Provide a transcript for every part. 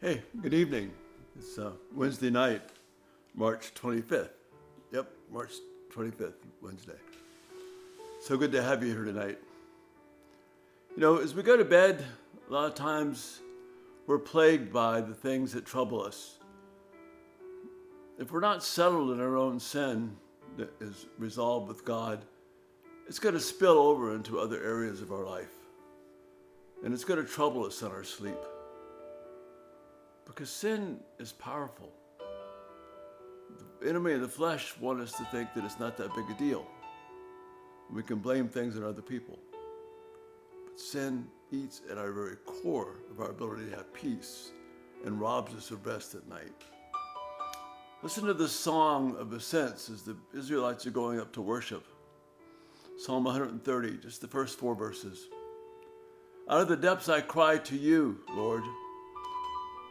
Hey, good evening. It's Wednesday night, March 25th. Yep, March 25th, Wednesday. So good to have you here tonight. You know, as we go to bed, a lot of times we're plagued by the things that trouble us. If we're not settled in our own sin that is resolved with God, it's going to spill over into other areas of our life. And it's going to trouble us in our sleep. Because sin is powerful. The enemy of the flesh wants us to think that it's not that big a deal. We can blame things on other people. But sin eats at our very core of our ability to have peace and robs us of rest at night. Listen to the song of ascents as the Israelites are going up to worship. Psalm 130, just the first 4 verses. Out of the depths I cry to you, Lord.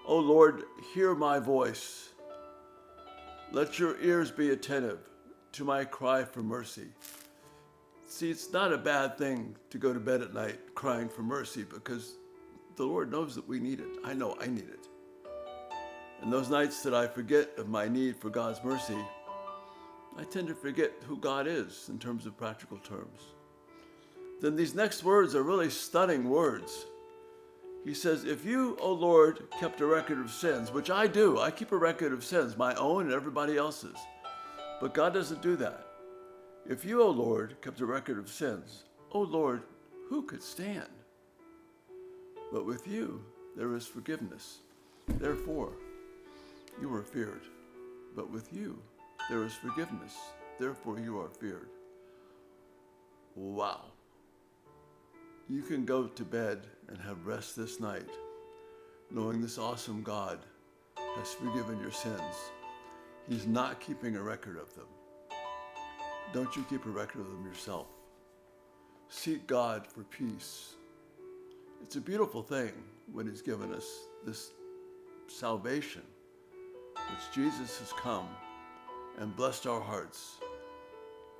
O Lord, hear my voice. Let your ears be attentive to my cry for mercy. See, it's not a bad thing to go to bed at night crying for mercy because the Lord knows that we need it. I know I need it. And those nights that I forget of my need for God's mercy, I tend to forget who God is in terms of practical terms. Then these next words are really stunning words. He says, if you, O Lord, kept a record of sins, which I do, I keep a record of sins, my own and everybody else's. But God doesn't do that. If you, O Lord, kept a record of sins, O Lord, who could stand? But with you, there is forgiveness. Therefore, you are feared. But with you, there is forgiveness. Therefore, you are feared. Wow. You can go to bed and have rest this night, knowing this awesome God has forgiven your sins. He's not keeping a record of them. Don't you keep a record of them yourself. Seek God for peace. It's a beautiful thing when He's given us this salvation, which Jesus has come and blessed our hearts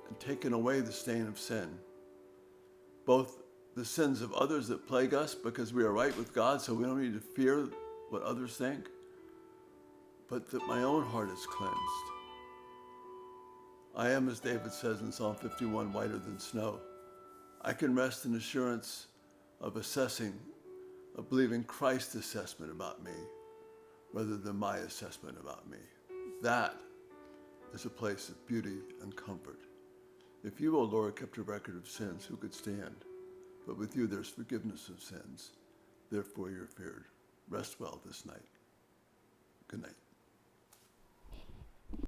and taken away the stain of sin, both the sins of others that plague us because we are right with God, so we don't need to fear what others think, but that my own heart is cleansed. I am, as David says in Psalm 51, whiter than snow. I can rest in assurance of believing Christ's assessment about me rather than my assessment about me. That is a place of beauty and comfort. If you, O Lord, kept a record of sins, who could stand? But with you there's forgiveness of sins. Therefore you're feared. Rest well this night.